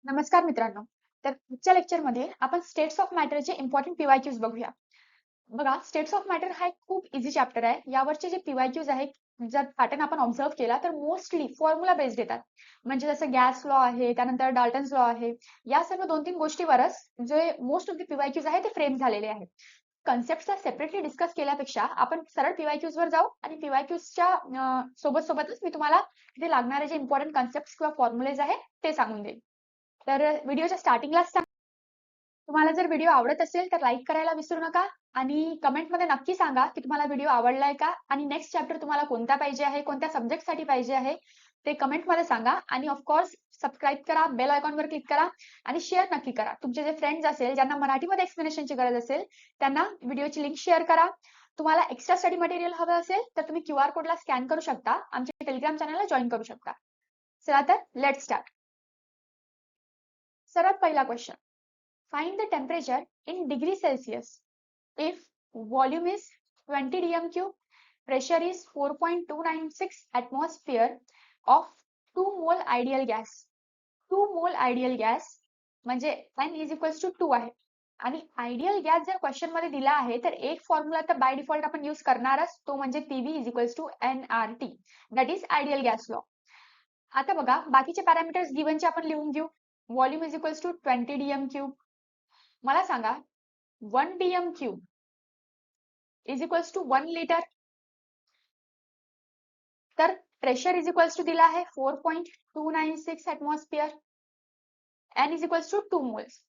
नमस्कार मित्रांनो. तर आजच्या लेक्चरमध्ये आपण स्टेट्स ऑफ मॅटरचे इम्पॉर्टंट पीवायक्यूज बघूया. बघा, स्टेट्स ऑफ मॅटर हा एक खूप इझी चॅप्टर आहे. यावरचे जे पीवायक्यूज आहेत, जर पॅटर्न आपण ऑब्झर्व केला तर मोस्टली फॉर्म्युला बेस्ड येतात. म्हणजे जसं गॅस लॉ आहे, त्यानंतर डाल्टन्स लॉ आहे. या सर्व 2-3 गोष्टीवरच जे मोस्ट ऑफ द पीवायक्यूज आहेत ते फ्रेम झालेले आहेत. कन्सेप्टचा सेपरेटली डिस्कस केल्यापेक्षा आपण सरळ पीवायक्यूज वर जाऊ आणि पीवायक्यूजच्या सोबत सोबतच मी तुम्हाला तिथे लागणारे जे इम्पॉर्टंट कन्सेप्ट किंवा फॉर्म्युलेज आहेत ते सांगून देईन. तर व्हिडिओच्या स्टार्टिंगलाच तुम्हाला जर व्हिडिओ आवडत असेल तर लाईक करायला विसरू नका आणि कमेंटमध्ये नक्की सांगा की तुम्हाला व्हिडिओ आवडलाय का आणि नेक्स्ट चॅप्टर तुम्हाला कोणता पाहिजे आहे, कोणत्या सब्जेक्टसाठी पाहिजे आहे ते कमेंटमध्ये सांगा आणि ऑफकोर्स सबस्क्राईब करा, बेल आयकॉनवर क्लिक करा आणि शेअर नक्की करा. तुमचे जे फ्रेंड्स असेल ज्यांना मराठीमध्ये एक्सप्लेनेशनची गरज असेल त्यांना व्हिडिओची लिंक शेअर करा. तुम्हाला एक्स्ट्रा स्टडी मटेरियल हवं असेल तर तुम्ही QR कोडला स्कॅन करू शकता, आमच्या टेलिग्राम चॅनलला जॉईन करू शकता. चला तर लेट स्टार्ट. सर्वात पहिला question. Find the temperature in degree Celsius if volume is 20 dm cube, pressure is 4.296 atmosphere of 2 mole ideal gas. 2 mole ideal gas म्हणजे n is equals to 2 आहे. आणि आयडियल गॅस जर क्वेश्चन मध्ये दिला आहे तर एक फॉर्म्युला तर बाय डिफॉल्ट आपण यूज करणारच, तो म्हणजे PV is equals to nRT, that is ideal gas law. आता बघा, बाकीचे पॅरामीटर्स गिव्हनचे आपण लिहून घेऊ. Volume is equals to 20 dm cube. मला सांगा 1 dm cube is equals to 1 litre. तर प्रेशर इज इक्वल्स टू दिला आहे 4.296 atmosphere. n is equals to 2 moles.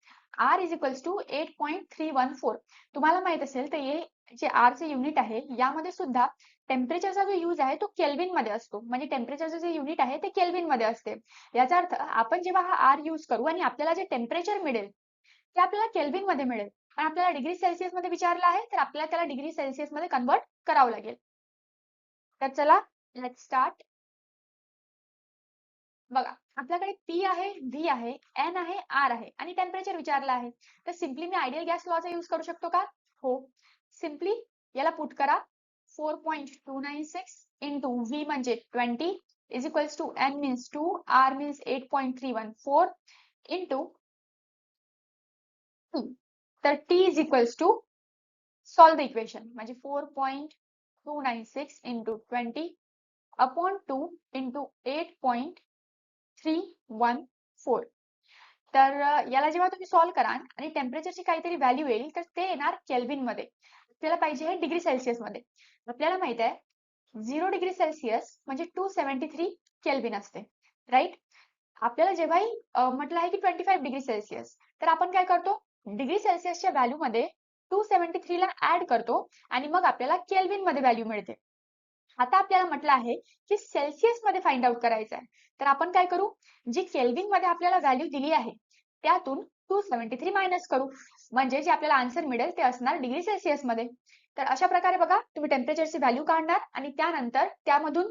r is equals to 8.314. तुम्हाला माहित असेल तर हे जे r चे युनिट आहे यामध्ये सुद्धा टेम्परेचरचा जो यूज आहे तो केल्विन मध्ये असतो. म्हणजे टेम्परेचरचे जे युनिट आहे ते केल्विन मध्ये असते. याचा अर्थ आपण जेव्हा हा r यूज करू आणि आपल्याला जे टेम्परेचर मिळेल ते आपल्याला केल्विन मध्ये मिळेल. पण आपल्याला डिग्री सेल्सिअस मध्ये विचारलं आहे तर आपल्याला त्याला डिग्री सेल्सिअस मध्ये कन्वर्ट करावं लागेल. तर चला लेट स्टार्ट. बघा, आपल्याकडे P आहे, V आहे, N आहे, R आहे आणि टेम्परेचर विचारलं आहे. तर सिम्पली मी आयडियल गॅस लॉचा यूज करू शकतो का? हो. सिम्पली याला पुट करा. 4.296 इंटू V म्हणजे 20 is equals to N means 2, R means 8.314 into T. तर T is equals to solve the equation म्हणजे 4.296 इंटू 20 अपॉन 2 इंटू 8.314. तर याला जेव्हा तुम्ही सॉल्व्ह कराल आणि टेम्परेचरची काहीतरी व्हॅल्यू येईल तर ते येणार केल्विन मध्ये. आपल्याला पाहिजे आहे डिग्री सेल्सिअस मध्ये. आपल्याला माहित आहे 0 डिग्री सेल्सिअस म्हणजे 273 केल्विन असते, राईट. आपल्याला जेव्हाही म्हटलं आहे की 25 डिग्री सेल्सिअस तर आपण काय करतो, डिग्री सेल्सिअसच्या व्हॅल्यू मध्ये 273 ला ऍड करतो आणि मग आपल्याला केल्विन मध्ये व्हॅल्यू मिळते. आता आपल्याला म्हटलं आहे की सेल्सिअस मध्ये फाइंड आउट करायचं आहे. तर आपण काय करू, जी केल्विन मध्ये आपल्याला व्हॅल्यू दिली आहे त्यातून 273 मायनस करू, म्हणजे जे आपल्याला आन्सर मिळेल ते असणार डिग्री सेल्सिअस मध्ये. तर अशा प्रकारे बघा, तुम्ही टेम्परेचरची व्हॅल्यू काढणार आणि त्यानंतर त्यामधून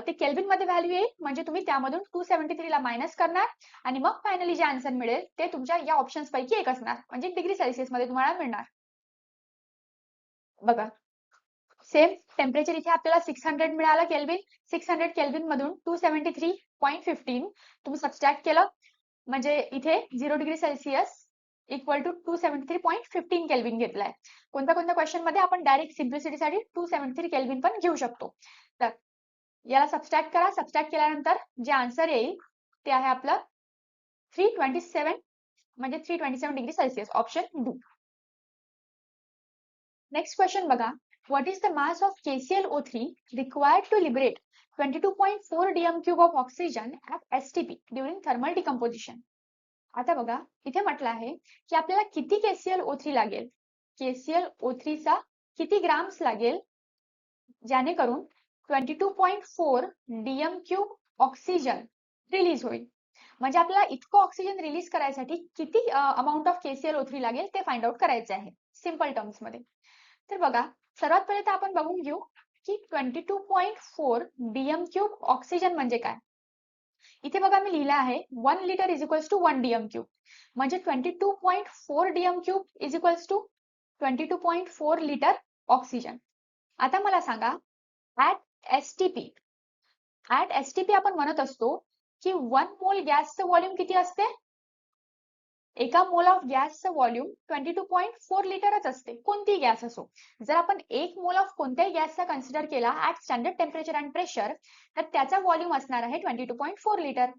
ते केल्विन मध्ये व्हॅल्यू येईल म्हणजे तुम्ही त्यामधून 273 ला मायनस करणार आणि मग फायनली जे आन्सर मिळेल ते तुमच्या या ऑप्शन्स पैकी एक असणार, म्हणजे डिग्री सेल्सिअस मध्ये तुम्हाला मिळणार. बघा, सेम टेम्परेचर इथे आपल्याला 600 मिळालं केल्विन. 600 केल्विन मधून 273.15 तुम्ही सबस्ट्रॅक्ट केलं म्हणजे इथे 0 degree Celsius equal to 273.15 kelvin घेतलाय. कोणत्या कोणत्या क्वेश्चन मध्ये आपण डायरेक्ट सिम्प्लिसिटीसाठी 273 केल्विन पण घेऊ शकतो. तर याला सबस्ट्रॅक्ट करा. सबस्ट्रॅक्ट केल्यानंतर जे आन्सर येईल ते आहे आपलं 327 म्हणजे 327 degree Celsius, option D. Next question बघा. What is the mass of KClO3 required to liberate 22.4 dm cube of oxygen at STP during thermal decomposition? आता बघा, इथे म्हटलं आहे की आपल्याला किती KClO3 लागेल, KClO3 चा किती ग्राम्स लागेल ज्यानेकरून 22.4 dm क्यूब ऑक्सिजन रिलीज होईल. म्हणजे आपल्याला इतकं ऑक्सिजन रिलीज करायसाठी किती अमाउंट ऑफ KClO3 लागेल ते फाइंड आउट करायचे आहे सिंपल टर्म्स मध्ये. तर बघा, सर्वात पहिले तर आपण बघून घेऊ की 22.4 dm क्यूब ऑक्सिजन म्हणजे काय. इथे बघा मी लिहिलं आहे 1 litre is equals to 1 dm cube म्हणजे 22.4 dm cube is equals to 22.4 litre oxygen. आता मला सांगा ऍट एसटीपी आपण म्हणत असतो की 1 मोल गॅसचं व्हॉल्यूम किती असते, एका मोल ऑफ गॅसचं व्हॉल्यूम 22.4 लिटरच असते, कोणतीही गॅस असो. जर आपण 1 मोल ऑफ कोणत्याही गॅसचा कन्सिडर केला at standard temperature and pressure, तर त्याचा व्हॉल्यूम असणार आहे 22.4 लिटर.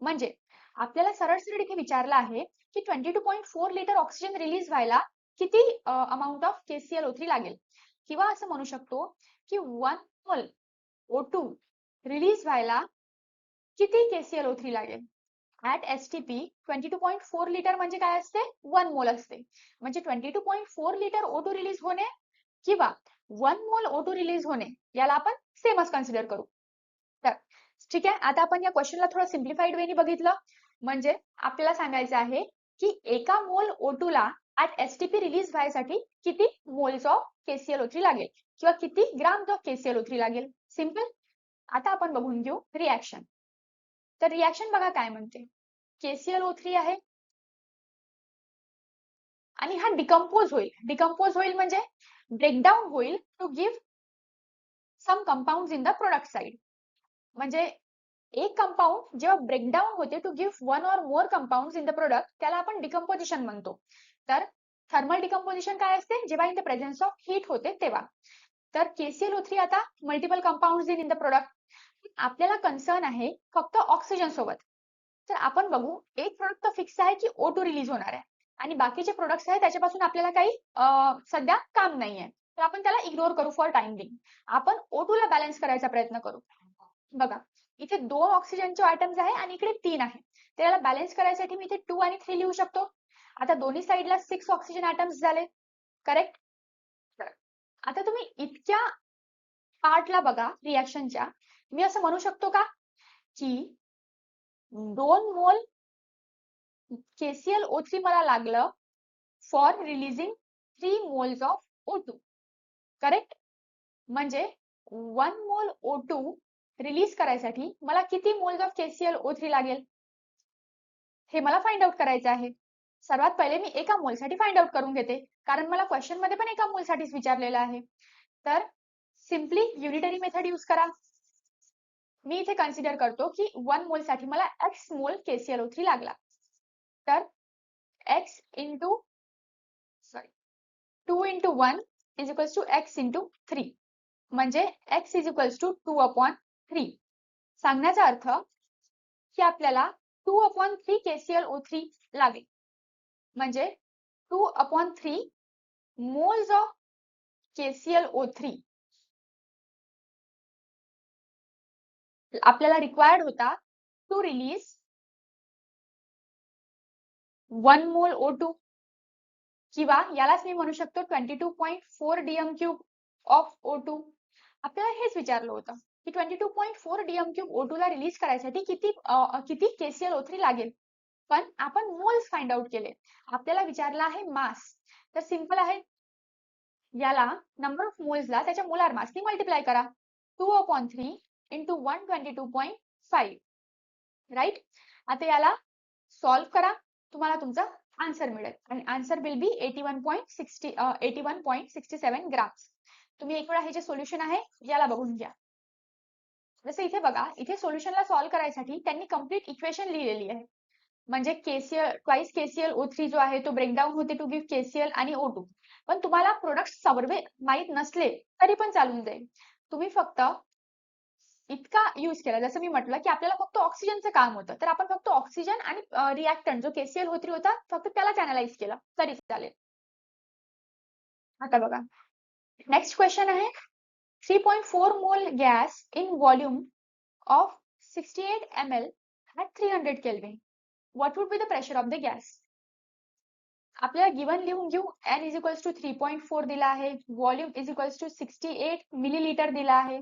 म्हणजे आपल्याला सरळ सरळ इथे विचारलं आहे की 22.4 लिटर ऑक्सिजन रिलीज व्हायला किती अमाऊंट ऑफ KClO3 लागेल, किंवा असं म्हणू शकतो की 1 मोल O2 रिलीज व्हायला किती KClO3 लागेल. ऍट STP 22.4 लिटर म्हणजे काय असते, 1 मोल असते. म्हणजे 22.4 लिटर O2 रिलीज होणे किंवा 1 मोल O2 रिलीज होणे, याला आपण सेमच कन्सिडर करू. तर ठीक आहे, आता आपण या क्वेश्चनला थोडं सिम्प्लिफाईड वेनी बघितलं. म्हणजे आपल्याला सांगायचं आहे की एका मोल O2 ला ऍट STP रिलीज व्हायसाठी किती मोल्स ऑफ KClO3 लागेल किंवा किती ग्राम्स ऑफ KClO3 लागेल. सिम्पल. आता आपण बघून घेऊ रिॲक्शन. तर रिॲक्शन बघा काय म्हणते. KClO3 आहे आणि हा डिकम्पोज होईल. डिकम्पोज होईल म्हणजे ब्रेकडाऊन होईल to give some compounds in the product side. म्हणजे एक कंपाऊंड जेव्हा ब्रेकडाऊन होते to give one or more compounds in the product, त्याला आपण डिकम्पोजिशन म्हणतो. तर थर्मल डिकम्पोजिशन काय असते, जेव्हा in the presence of heat होते तेव्हा. तर KClO3 आता multiple compounds in the product. आपल्याला कन्सर्न आहे फक्त ऑक्सिजन सोबत. तर आपण बघू, एक प्रोडक्ट तर फिक्स आहे की O2 रिलीज होणार आहे आणि बाकीचे प्रोडक्ट्स आहेत त्याच्यापासून आपल्याला काही सध्या काम नाहीये, तर आपण त्याला इग्नोर करू फॉर टाइम बिंग. आपण O2 ला बॅलन्स करायचा प्रयत्न करू. बघा, इथे 2 ऑक्सिजनचे आयटम्स आहे आणि इकडे 3 आहे. त्याला बॅलन्स करायसाठी मी इथे 2 आणि 3 लिहू शकतो. आता दोन्ही साइडला 6 ऑक्सिजन आयटम्स झाले, करेक्ट. आता तुम्ही इतक्या पार्टला बघा रिॲक्शनच्या, मी असं म्हणू शकतो का की 2 मोल KClO3 मला लागलं for releasing 3 moles of O2, correct. म्हणजे 1 मोल O2 रिलीज करायसाठी मला किती मोल्स ऑफ KClO3 लागेल, हे मला फाइंड आउट करायचं आहे. सर्वात पहिले मी एका मोलसाठी फाइंड आउट करून घेते, कारण मला क्वेश्चन मध्ये पण एका मोलसाठीच विचारलेलं आहे. तर सिम्पली युनिटरी मेथड यूज करा. मी इथे कन्सिडर करतो की 1 मोल साठी मला x मोल KClO3 लागला. तर x into 2 into 1 is equals to x into 3. म्हणजे x इज इक्वल्स टू 2/3. सांगण्याचा अर्थ की आपल्याला 2/3 KClO3 लागेल. म्हणजे 2/3 मोल्स ऑफ KClO3 आपल्याला रिक्वायर्ड होता टू रिलीज 1 मोल O2, किंवा यालाच मी म्हणू शकतो 22.4 DM³ ऑफ O2. आपल्याला हेच विचारलं होतं की 22.4 DM³ O2 ला रिलीज करायसाठी किती KClO3 लागेल. पण आपण मोल्स फाइंड आउट केले. आपल्याला विचारला आहे मास. तर सिंपल आहे, याला नंबर ऑफ मोल्सला त्याच्या मोलार मासनी मल्टिप्लाय करा. 2/3 इंटू 122.5, राईट. आता याला सॉल्व्ह करा, तुम्हाला तुमचा आन्सर मिळेल आणि आन्सर विल बी 81.67 ग्राम्स. तुम्ही एक वेळा हे जे सोल्युशन आहे याला बघून घ्या. जसं इथे बघा, इथे सोल्युशनला सॉल्व्ह करायसाठी त्यांनी कंप्लीट इक्वेशन लिहिलेली आहे. म्हणजे ट्वाइस KClO3 जो आहे तो ब्रेकडाऊन होते टू गिव्ह KCl आणि O2. पण तुम्हाला प्रोडक्ट सर्व माहित नसले तरी पण चालून जाईल. तुम्ही फक्त इतका यूज केला, जसं मी म्हटलं की आपल्याला फक्त ऑक्सिजनचं काम होतं, तर आपण फक्त ऑक्सिजन आणि रिॲक्टंट जो KClO3 होता फक्त त्यालाच अनालाइज केला तरी चालेल. आता बघा, नेक्स्ट क्वेश्चन आहे 3.4 मोल gas in volume of 68 ml at 300 Kelvin. What would be the pressure of the gas? आपल्याला गिवन लिहून घेऊ. N इज इक्वल्स टू 3.4 दिला आहे, volume is equals to 68 millilitre दिला आहे,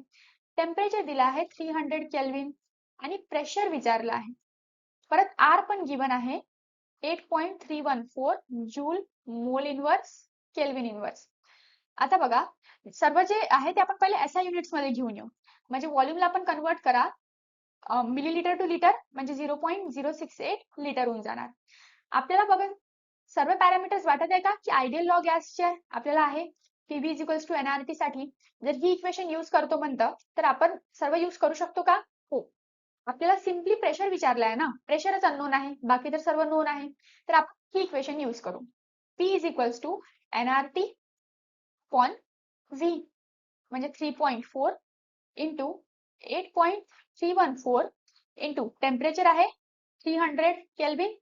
टेम्परेचर दिला आहे 300 केल्विन आणि प्रेशर विचारला आहे. परत R पण गिवन आहे 8.314 joule mole inverse kelvin inverse. आता बघा, सर्व जे आहे ते आपण पहिले SI युनिट्स मध्ये घेऊन येऊ. म्हणजे व्हॉल्यूमला आपण कन्वर्ट करा मिलीलिटर टू लिटर, म्हणजे 0.068 लिटर होऊन जाणार. आपल्याला बघा सर्व पॅरामीटर्स वाटत आहे का की आयडियल लॉ गॅसचे आपल्याला आहे PV is equals to NRT साठी जर ही इक्वेशन यूज करतो म्हणतं तर आपण सर्व यूज करू शकतो का? हो. आपल्याला सिम्पली प्रेशर विचारलाय ना, प्रेशरच अननोन आहे, बाकी तर सर्व नोन आहे. तर आपण ही इक्वेशन यूज करू. P is equals to nRT upon V म्हणजे 3.4 इंटू 8.314 इंटू टेम्परेचर आहे 300 केल्विन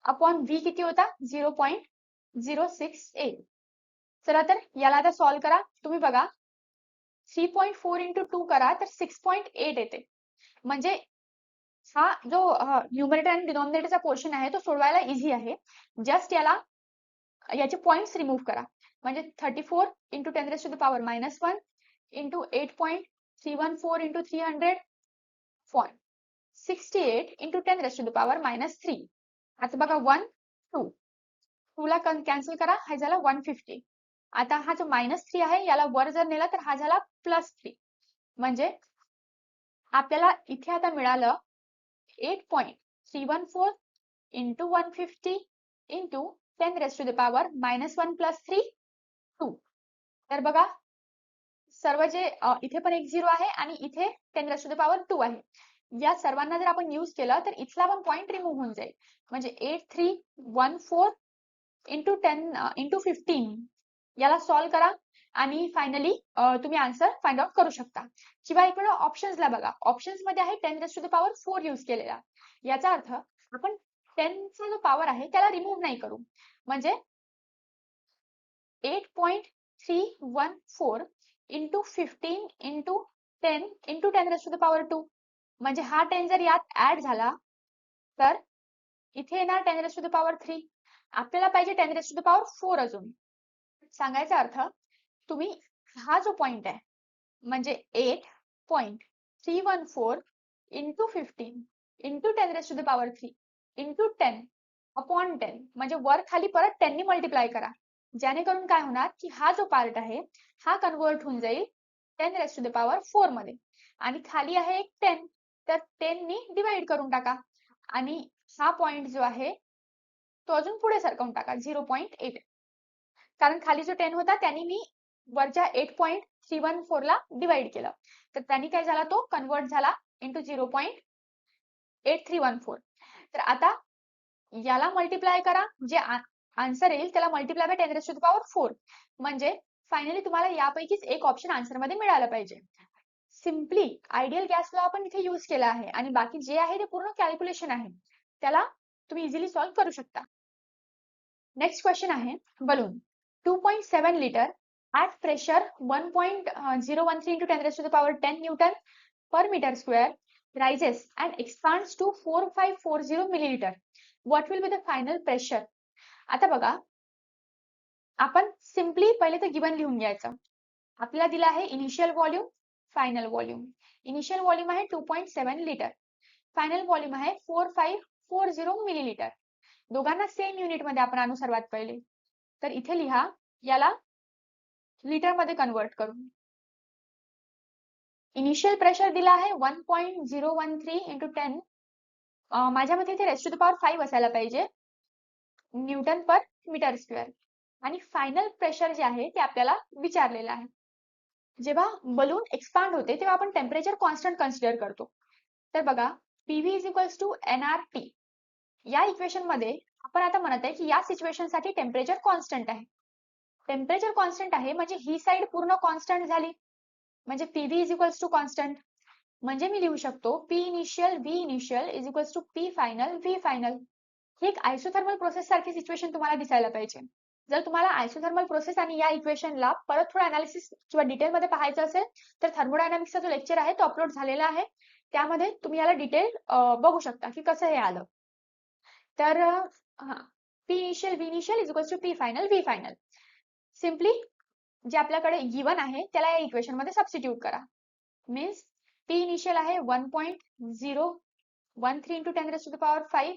अपॉन V किती होता 0.068. चला तर याला आता सॉल्व करा. तुम्ही बघा 3.4 इंटू 2 करा तर 6.8 येते. म्हणजे हा जो न्यूमरेटर आणि डिनॉमिनेटरचा पोर्शन आहे तो सोडवायला इझी आहे. जस्ट याचे पॉइंट्स रिमूव्ह करा. म्हणजे 34 into 10 raise to the power -1 into 8.314 into 300 68 into 10 raise to the power -3. आता बघा 1 2 2 ला कॅन्सल करा, हा झाला 150. आता हा जो -3 आहे याला वर जर नेला तर हा झाला +3. म्हणजे आपल्याला इथे आता मिळालं 8.314 into 150 into 10 raise to the power -1 +3 2. तर बघा सर्व जे इथे पण एक 0 आहे आणि इथे 10 रेज टू द पॉवर 2 आहे. या सर्वांना जर आपण यूज केलं तर इथला पण पॉइंट रिमूव्ह होऊन जाईल. म्हणजे 8314 इंटू 10 इंटू 15 याला सॉल्व करा आणि फायनली तुम्ही आन्सर फाइंड आउट करू शकता. किंवा इकडे ऑप्शन्सला बघा, ऑप्शन्स मध्ये आहे 10 raise to the power 4 use केलेला. याचा अर्थ आपण 10 चा जो पॉवर आहे त्याला रिमूव्ह नाही करू. म्हणजे 8.314 into 15 into 10 into 10 raise to the power 2. म्हणजे हा 10 जर यात ऍड झाला तर इथे येणार 10 रेज टू द पॉवर 3. आपल्याला पाहिजे 10 रेज टू द पॉवर 4 अजून. सांगायचा अर्थ तुम्ही हा जो पॉइंट आहे म्हणजे 8.314 into 15 into 10 raise to the power 3 into 10 upon 10 म्हणजे वर खाली परत 10 नी मल्टिप्लाय करा. जेणेकरून काय होणार की हा जो पार्ट आहे हा कन्वर्ट होऊन जाईल 10 रेज टू द पॉवर 4 मध्ये आणि खाली आहे एक 10 तर 10 नी डिवाइड करून टाका आणि हा पॉइंट जो आहे तो अजून पुढे सरकवून टाका 0.8. कारण खाली जो 10 होता त्यांनी मी वरच्या 8.314 ला डिवाइड केलं तर त्यांनी काय झाला तो कन्वर्ट झाला इंटू 0.8314. तर आता याला मल्टिप्लाय करा, जे आन्सर येईल त्याला multiply by 10 raise to the power 4. म्हणजे फायनली तुम्हाला यापैकीच एक ऑप्शन आन्सर मध्ये मिळालं पाहिजे. सिम्पली आयडियल गॅस लॉ आपण इथे यूज केला आहे आणि बाकी जे आहे ते पूर्ण कॅल्क्युलेशन आहे, त्याला तुम्ही इझिली सॉल्व्ह करू शकता. नेक्स्ट क्वेश्चन आहे balloon 2.7 litre at pressure 1.013 into 10 raised to the power 10 Newton per meter square rises and expands to 4540 milliliter. What will be the final pressure? आता बघा आपण सिम्पली पहिले तर गिवन लिहून घ्यायचं. आपल्याला दिला आहे initial volume, final volume. Initial volume आहे 2.7 लिटर, फायनल व्हॉल्यूम आहे 4540 मिलीलिटर. दोघांना सेम युनिट मध्ये आपण आणू सर्वात पहिले. तर इथे लिहा, याला लिटर मध्ये कन्वर्ट करून. इनिशियल प्रेशर दिला आहे 1.013 इंटू 10. माझ्या मते इथे रेज टू द पॉवर 5 असायला पाहिजे न्यूटन पर मीटर स्क्वेअर. आणि फायनल प्रेशर जे आहे ते आपल्याला विचारलेलं आहे. जेव्हा बलून एक्सपांड होते तेव्हा आपण टेम्परेचर कॉन्स्टंट कन्सिडर करतो. तर बघा PV is equals to nRT. या इक्वेशन मध्ये आपण आता म्हणत आहे की या सिच्युएशन साठी टेम्परेचर कॉन्स्टंट आहे. टेम्परेचर कॉन्स्टंट आहे म्हणजे ही साइड पूर्ण कॉन्स्टंट झाली. म्हणजे PV is equals to constant. म्हणजे मी लिहू शकतो P initial V initial is equals to P final V final. ही एक आयसोथर्मल प्रोसेस सारखी सिच्युएशन तुम्हाला दिसायला पाहिजे. जर तुम्हाला आयसोथर्मल प्रोसेस आणि या इक्वेशनला परत थोडं अनालिसिस किंवा डिटेल मध्ये पाहायचं असेल तर थर्मोडायनामिक्सचा जो लेक्चर आहे तो अपलोड झालेला आहे. त्यामध्ये तुम्ही याला डिटेल बघू शकता की कसं हे आलं. तर P initial V initial is equals to P final V final. Simply जे आपल्याकडे गिवन आहे त्याला या इक्वेशन मध्ये सबस्टिट्यूट करा. मीन्स P इनिशियल आहे 1.013 into 10 raise to the power 5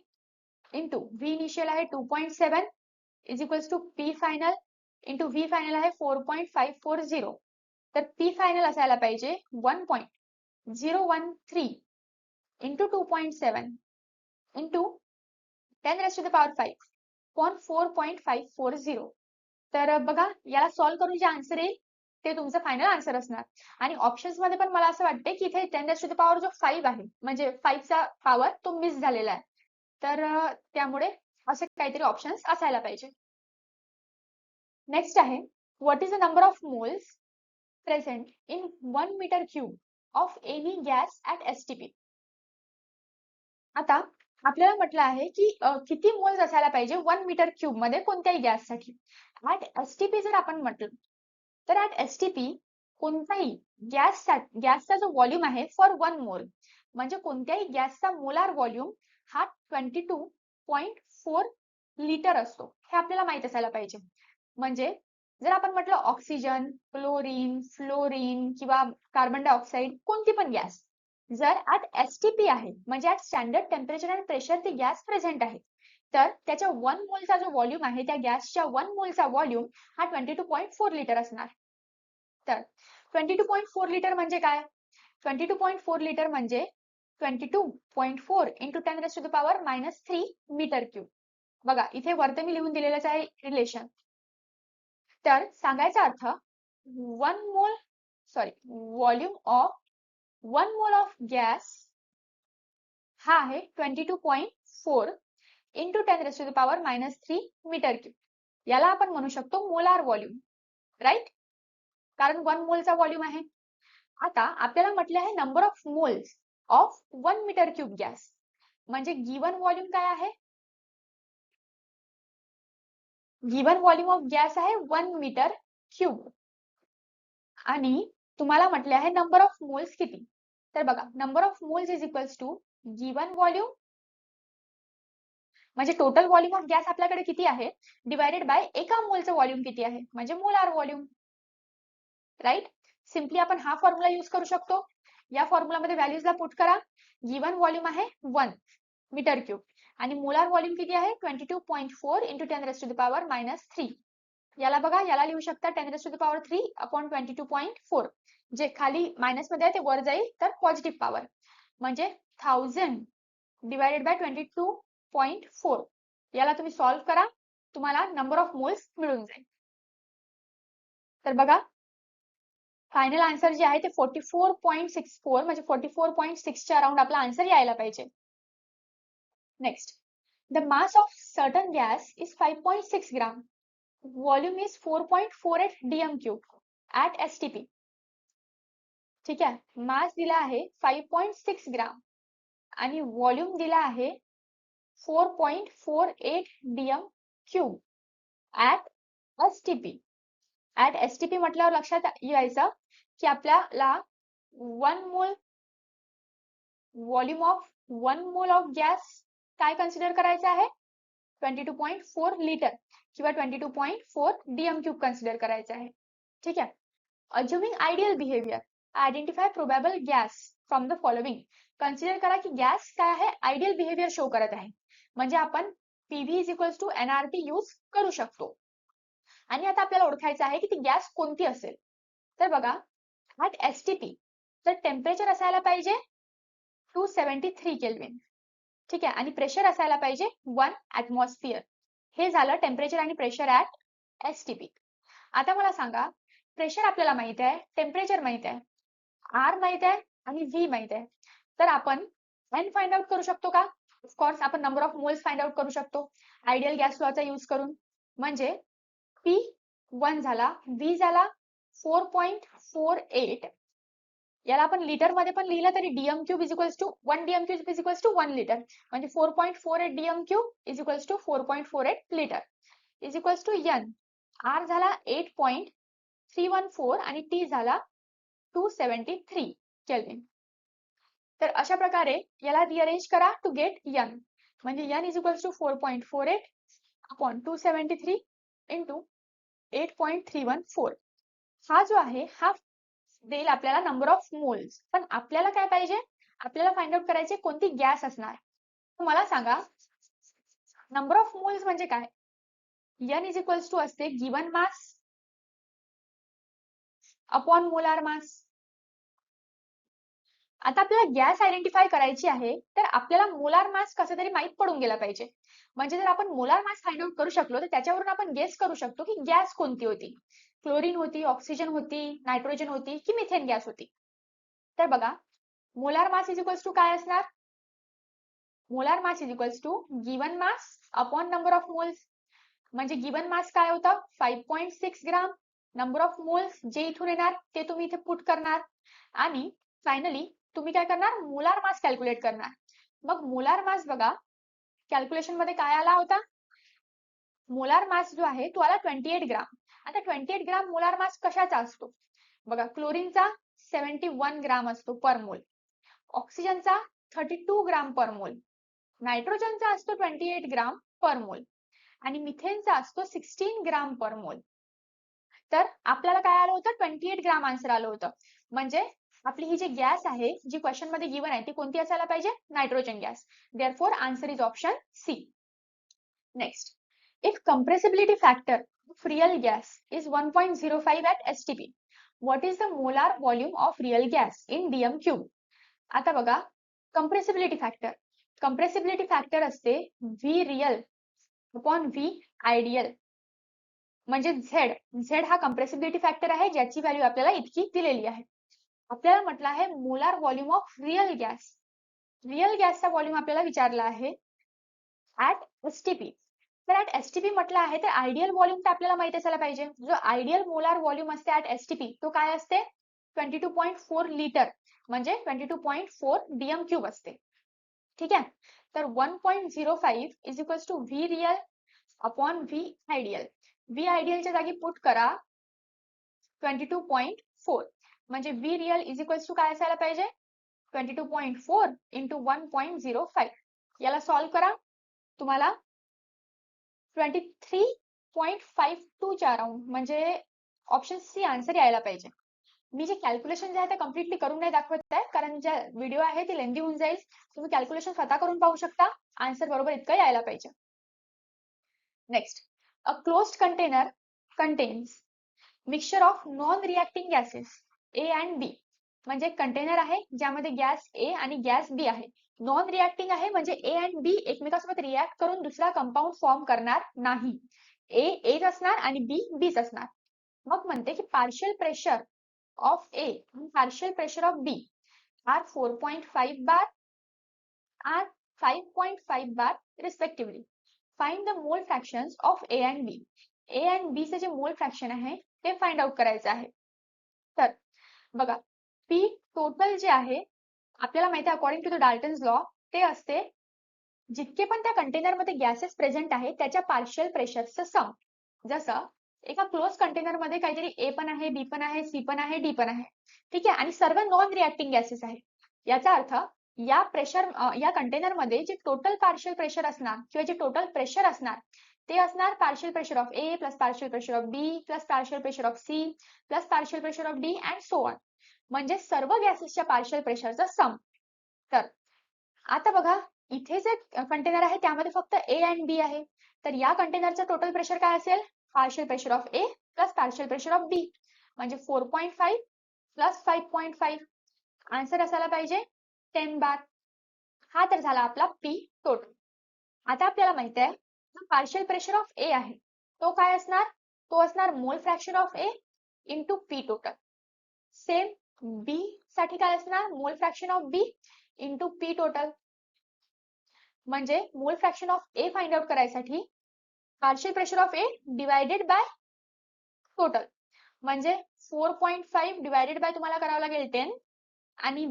into V initial आहे 2.7 is equals to P final into V final आहे 4.540. तर P फायनल असायला पाहिजे 1.013 into 2.7 into 10 raise to the power 5 upon 4.540. तर बघा याला सॉल्व करून जे आन्सर येईल ते तुमचं फायनल आन्सर असणार. आणि ऑप्शन्स मध्ये पण मला असं वाटते की इथे 10⁻⁵ जो 5 आहे म्हणजे 5 चा पॉवर तो मिस झालेला आहे. तर त्यामुळे असे काहीतरी ऑप्शन्स असायला पाहिजे. नेक्स्ट आहे, what is the number of moles present in 1 metre cube of any gas at STP. आता आपल्याला म्हटलं आहे की किती मोल्स असायला पाहिजे 1 मीटर क्यूब मध्ये कोणत्याही गॅससाठी. ॲट एसटीपी जर आपण म्हटलं तर ॲट एसटीपी कोणताही गॅसचा जो व्हॉल्यूम आहे फॉर 1 मोल, म्हणजे कोणत्याही गॅसचा मोलार व्हॉल्यूम हा 22.4 लिटर असतो, हे आपल्याला माहित असायला पाहिजे. म्हणजे जर आपण म्हटलं ऑक्सिजन, क्लोरीन, फ्लोरीन किंवा कार्बन डायऑक्साइड कोणती पण गॅस जर ॲट एसटीपी आहे म्हणजे at standard temperature and pressure ती गॅस प्रेझेंट आहे, तर त्याच्या 1 मोलचा जो व्हॉल्यूम आहे त्या गॅसच्या 1 मोलचा व्हॉल्यूम हा 22.4 लिटर असणार. तर 22.4 लिटर म्हणजे काय? 22.4 लिटर म्हणजे 22.4 इंटू 10⁻³ मीटर क्यूब. बघा इथे वरती मी लिहून दिलेलंच आहे रिलेशन. तर सांगायचा अर्थ 1 मोल volume of 1 mole of gas हा आहे 22.4 इंटू 10⁻³ मीटर क्यूब. याला आपण म्हणू शकतो मोलार व्हॉल्यूम, राईट? कारण 1 मोलचा व्हॉल्यूम आहे. आता आपल्याला म्हटले आहे number of moles of 1 metre cube gas, म्हणजे गिवन व्हॉल्यूम काय आहे? गिवन व्हॉल्यूम ऑफ गॅस आहे 1 मीटर क्यूब आणि तुम्हाला म्हटले आहे नंबर ऑफ मोल्स किती. तर बघा number of moles is equals to given volume म्हणजे टोटल व्हॉल्यूम ऑफ गॅस आपल्याकडे किती आहे डिवायडेड बाय एका मोलचं व्हॉल्यूम किती आहे म्हणजे मोलार व्हॉल्यूम, राईट? सिम्पली आपण हा फॉर्म्युला यूज करू शकतो. या फॉर्म्युलामध्ये व्हॅल्यूजला पुट करा. गिवन व्हॉल्यूम आहे 1 मीटर क्यूब आणि मोलार व्हॉल्यूम किती आहे 22.4 इंटू 10⁻³ याला बघा याला लिहू शकता 10⁻³ अपॉन 22.4. जे खाली मायनस मध्ये आहे ते वर जाईल तर पॉझिटिव्ह पॉवर म्हणजे 1000 डिवायडेड बाय 22.4. याला तुम्ही सॉल्व्ह करा, तुम्हाला नंबर ऑफ मोल्स मिळून जाईल. तर बघा फायनल आन्सर जे आहे ते 44.64 म्हणजे 44.6 च्या अराउंड आपला आन्सर यायला पाहिजे. Next, the mass of certain gas is 5.6 gram, volume is 4.48 dm cube at STP. ठीक आहे, मास दिला आहे 5.6 ग्राम आणि व्हॉल्यूम दिला आहे 4.48 dm cube at STP. At STP म्हटल्यावर लक्षात यायचं की आपल्याला 1 मोल volume of 1 mole of gas काय कन्सिडर करायचं आहे 22.4 लिटर किंवा 22.4 डीएम क्यूब कन्सिडर करायचं आहे. ठीक आहे. Assuming ideal behaviour, identify प्रोबॅबल gas from the following. Consider करा की गॅस काय आहे आयडियल बिहेवियर शो करत आहे, म्हणजे आपण PV is equals to NRT use करू शकतो. आणि आता आपल्याला ओळखायचं आहे की ती गॅस कोणती असेल. तर बघा ॲट एसटीपी तर टेम्परेचर असायला पाहिजे 273 केल्विन. ठीक आहे, आणि प्रेशर असायला पाहिजे 1 ॲटमॉस्फिअर. हे झालं टेम्परेचर आणि प्रेशर ॲट एसटीपी. आता मला सांगा प्रेशर आपल्याला माहित आहे, टेम्परेचर माहित आहे, आर माहित आहे आणि व्ही माहित आहे, तर आपण एन फाइंड आउट करू शकतो का? ऑफकोर्स आपण number of moles find out करू शकतो आयडियल गॅस लॉचा यूज करून. म्हणजे P1 झाला, V झाला 4.48. याला आपण लिटर मध्ये पण लिहिलं तरी dm cube is equals to 1 dm cube is equals to 1 litre, म्हणजे 4.48 dm cube is equals to 4.48 litre is equals to N. R झाला 8.314 आणि टी झाला 273 केल्विन. तर अशा प्रकारे याला रिअरेंज करा टू गेट एन, म्हणजे N is equals to 4.48 upon 273 into 8.314. हा जो आहे हा देईल आपल्याला नंबर ऑफ मोल्स. पण आपल्याला काय पाहिजे, आपल्याला फाइंड आउट करायचे कोणती गॅस असणार. मला सांगा नंबर ऑफ मोल्स म्हणजे काय. एन इज इक्वल्स टू असते गिवन मास अपॉन मोलार मास. आता आपल्याला गॅस आयडेंटिफाय करायची आहे, तर आपल्याला मोलार मास कसं तरी माहित पडून गेला पाहिजे. म्हणजे जर आपण मोलार मास फाइंड आउट करू शकलो, तर त्याच्यावरून आपण गेस करू शकतो की गॅस कोणती होती. क्लोरीन होती, ऑक्सिजन होती, नायट्रोजन होती की मिथेन गॅस होती. तर बघा, molar mass is equals to काय असणार? Molar mass is equals to given mass upon number of moles. म्हणजे गिवन मास काय होतं? 5.6 ग्राम. नंबर ऑफ मोल्स जे इथून येणार ते तुम्ही इथे पुट करणार आणि फायनली तुम्ही काय करणार? मोलार मास कॅल्क्युलेट करणार. मग मोलार मास बघा, कॅल्क्युलेशन मध्ये काय आला होता? मोलार मास जो आहे तो आला 28 ग्राम. आता 28 ग्राम मोलार मास कशाचा असतो? बघा, क्लोरीनचा 71 ग्राम असतो पर मोल, ऑक्सिजनचा 32 ग्राम पर मोल, नायट्रोजनचा असतो 28 ग्राम पर मोल आणि मिथेनचा असतो 16 ग्राम पर मोल. तर आपल्याला काय आलं होतं? 28 ग्राम आन्सर आलं होतं. म्हणजे आपली ही जी गॅस आहे, जी क्वेश्चन मध्ये गिवन आहे, ती कोणती असायला पाहिजे? Nitrogen gas. Therefore answer is option C. Next, if compressibility factor of real gas is 1.05 at STP, what is the molar volume of real gas in dm cube? आता बघा, compressibility factor असते V real upon V ideal. म्हणजे Z हा compressibility factor आहे, ज्याची value आपल्याला इतकी दिलेली आहे. आपल्याला म्हटलं आहे molar volume of real gas. Real गॅसचा व्हॉल्यूम आपल्याला विचारला आहे ऍट STP. तर ऍट STP म्हटलं आहे, तर आयडियल व्हॉल्यूम तर आपल्याला माहित असायला पाहिजे. जो आयडियल मोलार व्हॉल्यूम असते ऍट STP तो काय असते? 22.4 लिटर, म्हणजे 22.4 डीएम क्यूब असते. ठीक आहे. तर 1.05 is equals to V real upon V ideal. V आयडियलच्या जागी पुट करा 22.4, म्हणजे V real is equals to काय असायला पाहिजे? 22.4 इंटू 1.05. याला सॉल्व्ह करा, तुम्हाला 23.52 च्या अराउंड, म्हणजे ऑप्शन सी आन्सर यायला पाहिजे. मी जे कॅल्क्युलेशन जे आहे ते कम्प्लिटली करून नाही दाखवत आहे, कारण जे व्हिडिओ आहे ती लेंदी होऊन जाईल. तुम्ही कॅल्क्युलेशन स्वतः करून पाहू शकता. आन्सर बरोबर इतकं यायला पाहिजे. Next, a closed container contains mixture of non reacting gases A and B. म्हणजे कंटेनर आहे ज्यामध्ये गॅस ए आणि गॅस बी आहे. नॉन रिएक्टिंग आहे म्हणजे ए अँड बी एकमेकांसोबत रिॲक्ट करून दुसरा कंपाऊंड फॉर्म करणार नाही. ए एच असणार आणि बी बीच असणार. मग म्हणते की partial pressure of A and partial pressure of B are 4.5 bar and 5.5 bar respectively. Find the mole fractions of A and B. A and B चे जे मोल फ्रॅक्शन आहे ते फाइंड आउट करायचं आहे. तर बघा, P टोटल जे आहे आपल्याला माहिती आहे according to the Dalton's law ते असते जितके पण त्या कंटेनर मध्ये गॅसेस प्रेझेंट आहेत त्याच्या पार्शियल प्रेशरचं सम. जसं एका क्लोज कंटेनर मध्ये काहीतरी ए पण आहे, बी पण आहे, सी पण आहे, डी पण आहे. ठीक आहे. आणि सर्व नॉन रिएक्टिंग गॅसेस आहेत. याचा अर्थ या कंटेनर मध्ये जे टोटल पार्शियल प्रेशर असणार किंवा जे टोटल प्रेशर असणार ते असणार partial pressure of A plus partial pressure of B plus partial pressure of C plus partial pressure of D and so on. म्हणजे सर्व गॅसेसच्या पार्शियल प्रेशरचा सम. तर आता बघा, इथे जे कंटेनर आहे त्यामध्ये फक्त ए अँड बी आहे. तर या कंटेनरचं टोटल प्रेशर काय असेल? Partial pressure of A plus partial pressure of B, म्हणजे 4.5 प्लस 5.5. आन्सर असायला पाहिजे 10 बार. हा तर झाला आपला पी टोटल. आता आपल्याला माहित आहे पार्शियल प्रेशर ऑफ ए आहे तो काय असणार? तो असणार mole fraction of A into P total. Same B साठी काय असणार? Mole fraction of B into P total. म्हणजे mole fraction of A find out करायसाठी partial pressure of A divided by total, म्हणजे 4.5 डिवायडेड बाय तुम्हाला करावं लागेल 10 आणि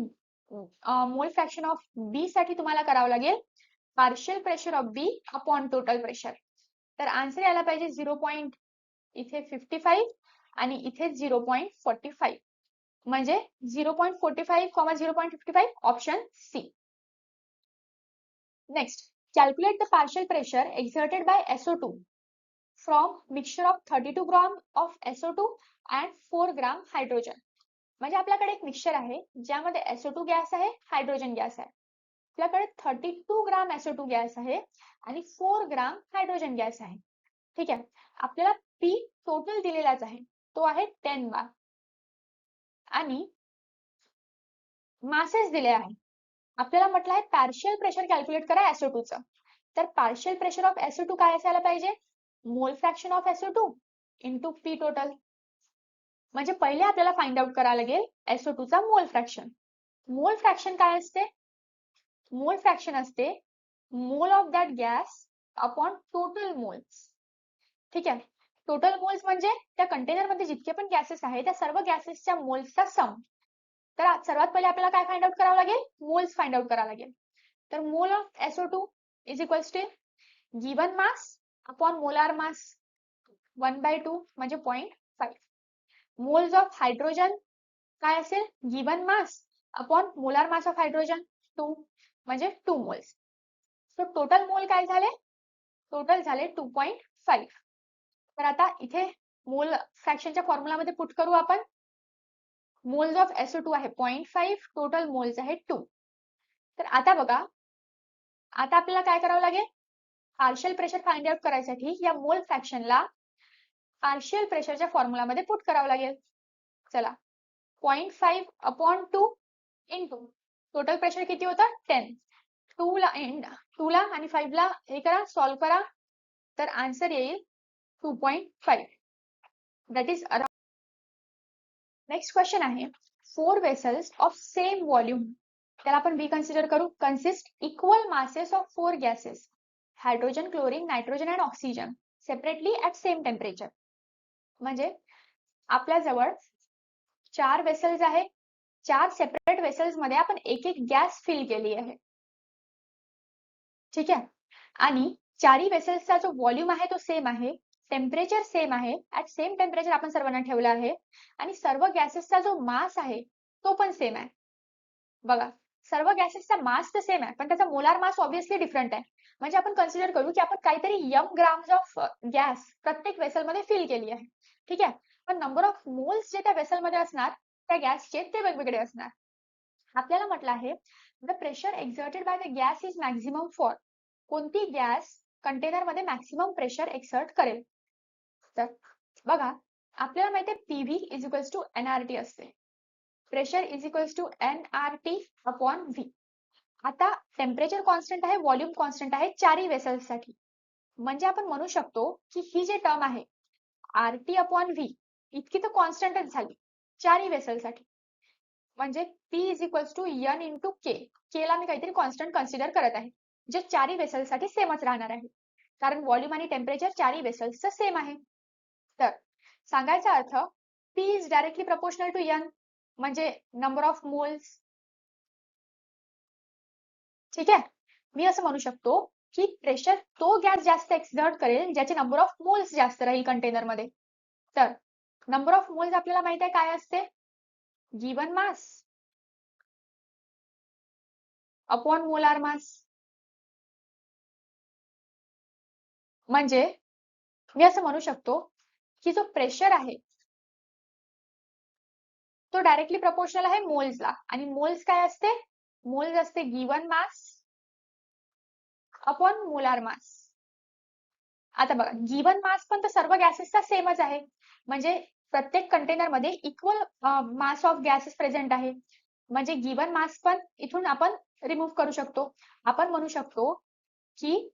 मोल फ्रॅक्शन ऑफ बी साठी तुम्हाला करावं लागेल partial pressure of B upon total pressure. तर आन्सर यायला पाहिजे 0.55 आणि इथे 0.45, म्हणजे 0.45, 0.55 option C. Next, calculate the partial pressure exerted by SO2 from mixture of 32 gram of SO2 and 4 gram hydrogen. म्हणजे आपल्याकडे एक मिक्सचर आहे ज्यामध्ये SO2 गॅस आहे, हायड्रोजन गॅस आहे. आपल्याकडे 32 ग्राम SO2 गॅस आहे आणि 4 ग्राम हायड्रोजन गॅस आहे. ठीक आहे. आपल्याला P टोटल दिलेलाच आहे, तो आहे 10 बार. आणि मासेस दिले आहे. आपल्याला म्हटलं आहे पार्शियल प्रेशर कॅल्क्युलेट करा SO2 चं. तर पार्शियल प्रेशर ऑफ SO2 काय असायला पाहिजे? मोल fraction of SO2 into P total. म्हणजे पहिले आपल्याला फाइंड आउट करायला लागेल SO2 चा मोल फ्रॅक्शन. मोल फ्रॅक्शन काय असते? मोल फ्रॅक्शन असते mole of that gas upon total moles. ठीक आहे. टोटल मोल्स म्हणजे त्या कंटेनर मध्ये जितके पण गॅसेस आहेत त्या सर्व गॅसेसच्या मोल्सचा सम. तर सर्वात पहिले आपल्याला काय फाइंड आउट करावं लागेल? मोल्स फाइंड आउट करावं लागेल. तर mole of SO2 is equals to given mass upon molar mass 1/2 म्हणजे 0.5. मोल्स ऑफ हायड्रोजन काय असेल? Given mass upon molar mass of hydrogen 2 म्हणजे 2 मोल्स. सो टोटल मोल काय झाले? टोटल झाले 2.5. तर आता इथे मोल फ्रॅक्शनच्या फॉर्म्युलामध्ये पुट करू आपण. मोल्स ऑफ SO2 आहे 0.5, टोटल मोल्स आहे 2. तर आता बघा, आता आपल्याला काय करावं लागेल? पार्शियल प्रेशर फाइंड आउट करायसाठी या मोल फ्रॅक्शनला पार्शियल प्रेशरच्या फॉर्म्युलामध्ये पुट करावं लागेल. चला, 0.5 अपॉन 2 इंटू टोटल प्रेशर किती होतं? 10. 2 ला आणि 5 ला हे करा, सॉल्व करा. तर आन्सर येईल 2.5. That is around. Next question आहे 4 वेसल्स ऑफ सेम व्हॉल्यूम, त्याला आपण बी कन्सिडर करू, consist equal masses of 4 gases hydrogen, chlorine, nitrogen and oxygen separately at same temperature. म्हणजे आपल्या जवळ 4 वेसल्स आहे. 4 सेपरेट वेसल्स मध्ये आपण एक एक गॅस फिल केली आहे. ठीक आहे. आणि चारही वेसल्सचा जो व्हॉल्यूम आहे तो सेम आहे, टेम्परेचर सेम आहे, ऍट सेम टेम्परेचर आपण सर्वांना ठेवलं आहे. आणि सर्व गॅसेसचा जो मास आहे तो पण सेम आहे. बघा, सर्व गॅसेसचा मास तर सेम आहे पण त्याचा मोलार मास ऑब्विसली डिफरंट आहे. म्हणजे आपण कन्सिडर करू की आपण काहीतरी ग्राम्स ऑफ गॅस प्रत्येक वेसलमध्ये फिल केली आहे. ठीक आहे. पण नंबर ऑफ मोल्स जे त्या वेसलमध्ये असणार त्या गॅसचे ते वेगवेगळे असणार. आपल्याला म्हटलं आहे the pressure exerted by the gas is maximum for. कोणती गॅस कंटेनर मध्ये मॅक्सिमम प्रेशर एक्सर्ट करेल? तर बघा, आपल्याला माहिती आहे PV is equals to NRT असते. Pressure is equals to NRT upon V. आता टेम्परेचर कॉन्स्टंट आहे, व्हॉल्यूम कॉन्स्टंट आहे चारही वेसल्स साठी. म्हणजे आपण म्हणू शकतो की ही जी टर्म आहे RT अपॉन V इतकी तर कॉन्स्टंटच झाली चारही वेसलसाठी. म्हणजे P is equals to N into K. K ला मी काहीतरी कॉन्स्टंट कन्सिडर करत आहे जे चारही वेसलसाठी सेमच राहणार आहे, कारण व्हॉल्यूम आणि टेम्परेचर चारही वेसल्सचं सेम आहे. तर सांगायचा अर्थ P is directly proportional to N म्हणजे नंबर ऑफ मोल्स. ठीक आहे. मी असं म्हणू शकतो की प्रेशर तो गॅस जास्त एक्सर्ट करेल ज्याचे नंबर ऑफ मोल्स जास्त राहील कंटेनर मध्ये. तर नंबर ऑफ मोल्स आपल्याला माहित आहे काय असते? Given mass upon molar mass. म्हणजे मी असं म्हणू शकतो की जो प्रेशर आहे तो डायरेक्टली प्रपोर्शनल आहे मोल्सला. आणि मोल्स काय असते? मोल्स असते गिवन मास अपॉन मोलार मास. आता बघा, गिवन मास पण तर सर्व गॅसेसचा सेमच आहे. म्हणजे प्रत्येक कंटेनर मध्ये equal mass of gases present आहे. म्हणजे गिवन मास पण इथून आपण रिमूव्ह करू शकतो. आपण म्हणू शकतो की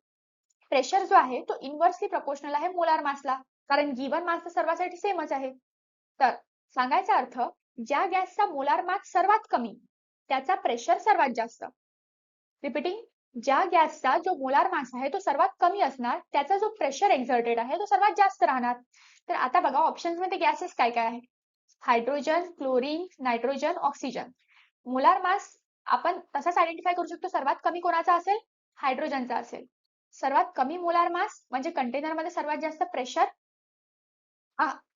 प्रेशर जो आहे तो इन्व्हर्सली प्रपोर्शनल आहे मोलार मासला, कारण गिवन मास तर सर्वांसाठी सेमच आहे. तर सांगायचा अर्थ ज्या गॅसचा मोलार मास सर्वात कमी त्याचा प्रेशर सर्वात जास्त. रिपीटिंग, ज्या गॅसचा जो मोलार मास आहे तो सर्वात कमी असणार त्याचा जो प्रेशर एक्झर्टेड आहे तो सर्वात जास्त राहणार. तर आता बघा ऑप्शन्स मध्ये गॅसेस काय काय आहे? Hydrogen, chlorine, nitrogen, oxygen. Molar mass आपण तसाच आयडेंटिफाय करू शकतो, सर्वात कमी कोणाचा असेल? हायड्रोजनचा असेल. सर्वात कमी मोलार मास म्हणजे कंटेनर मध्ये सर्वात जास्त प्रेशर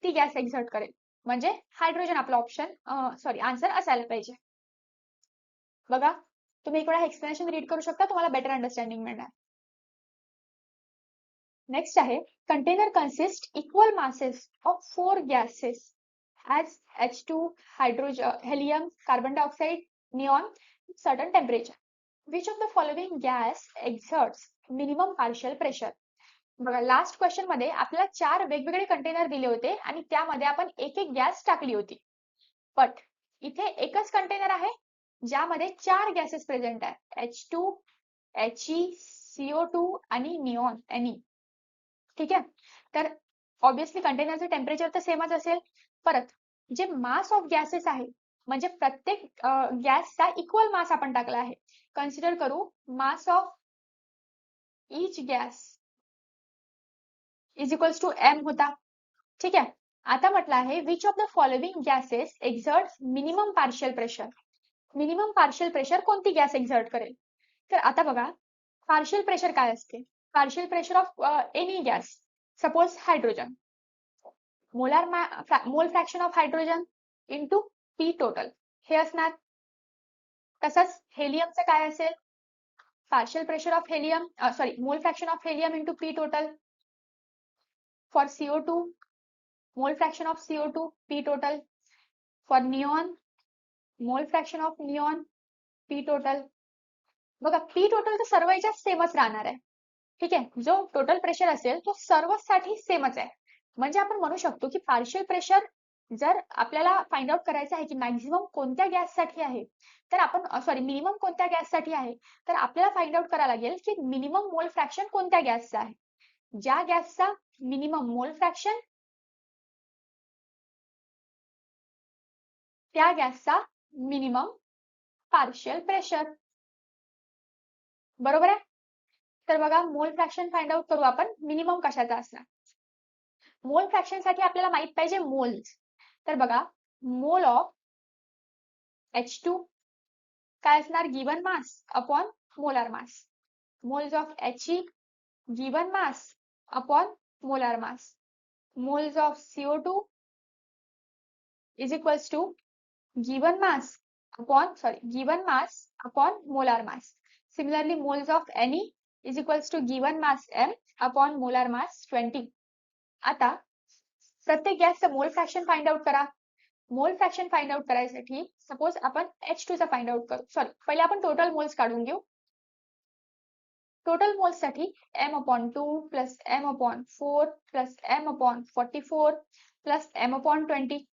ती गॅस एक्झर्ट करेल, म्हणजे हायड्रोजन आपला ऑप्शन सॉरी आन्सर असायला पाहिजे. बघा, तुम्ही इकडे एक्सप्लेनेशन रीड करू शकता, तुम्हाला बेटर अंडरस्टँडिंग मिळणार. नेक्स्ट आहे container consist equal masses of 4 gases as H2, hydrogen, helium, carbon dioxide, neon, certain temperature. Which of the following gas exerts minimum partial pressure? बघा, लास्ट क्वेश्चन मध्ये आपल्याला 4 वेगवेगळे container दिले होते आणि त्यामध्ये आपण एक एक गॅस टाकली होती. बट इथे एकच कंटेनर आहे ज्यामध्ये 4 गॅसेस प्रेझेंट आहे, H2, He, CO2 आणि निऑन Ne. ठीक आहे. तर ऑब्विसली कंटेनरचं टेम्परेचर तर सेमच असेल. परत जे मास ऑफ गॅसेस आहे, म्हणजे प्रत्येक गॅसचा इक्वल मास आपण टाकला आहे. कन्सिडर करू mass of each gas is equals to m होता. ठीक आहे. आता म्हटलं आहे which of the following gases exert minimum partial pressure. Minimum partial pressure कोणती गॅस एक्झर्ट करेल? तर आता बघा, पार्शियल प्रेशर काय असते? Partial pressure of any gas, suppose hydrogen, mole fraction of hydrogen into P total हे असणार. तसंच हेलियमचं काय असेल? Partial pressure of helium, sorry, mole fraction of helium into P total. For CO2, मोल fraction of CO2 P total. For neon, मोल fraction of neon P total. बघा, P total तर सर्व याच्यात सेमच राहणार आहे. ठीक आहे. जो टोटल प्रेशर असेल तो सर्वसाठी सेमच आहे. म्हणजे आपण म्हणू शकतो की पार्शियल प्रेशर जर आपल्याला फाइंड आउट करायचं आहे की मॅक्झिमम कोणत्या गॅससाठी आहे, तर आपण सॉरी मिनिमम कोणत्या गॅससाठी आहे, तर आपल्याला फाइंड आउट करायला लागेल की मिनिमम मोल फ्रॅक्शन कोणत्या गॅसचा आहे. ज्या गॅसचा मिनिमम मोल फ्रॅक्शन, त्या गॅसचा मिनिमम पार्शियल प्रेशर. बरोबर आहे. तर बघा, मोल फ्रॅक्शन फाइंड आउट करू आपण मिनिमम कशाचा असणार. मोल फ्रॅक्शन साठी आपल्याला माहित पाहिजे मोल्स. तर बघा, मोल ऑफ H2 काय असणार? Given mass upon molar mass. Moles of He given mass upon molar mass. Moles of CO2 is equals to given mass upon molar mass. Similarly moles of Ne is equals to given mass m upon molar mass 20. आता प्रत्येक गॅसचं मोल fraction find out करा. मोल fraction find out करायसाठी suppose आपण H2 चा find out करू. सॉरी, पहिले आपण टोटल मोल्स काढून घेऊ. टोटल मोल्स साठी m/2 plus m/4 plus m/44 plus m/20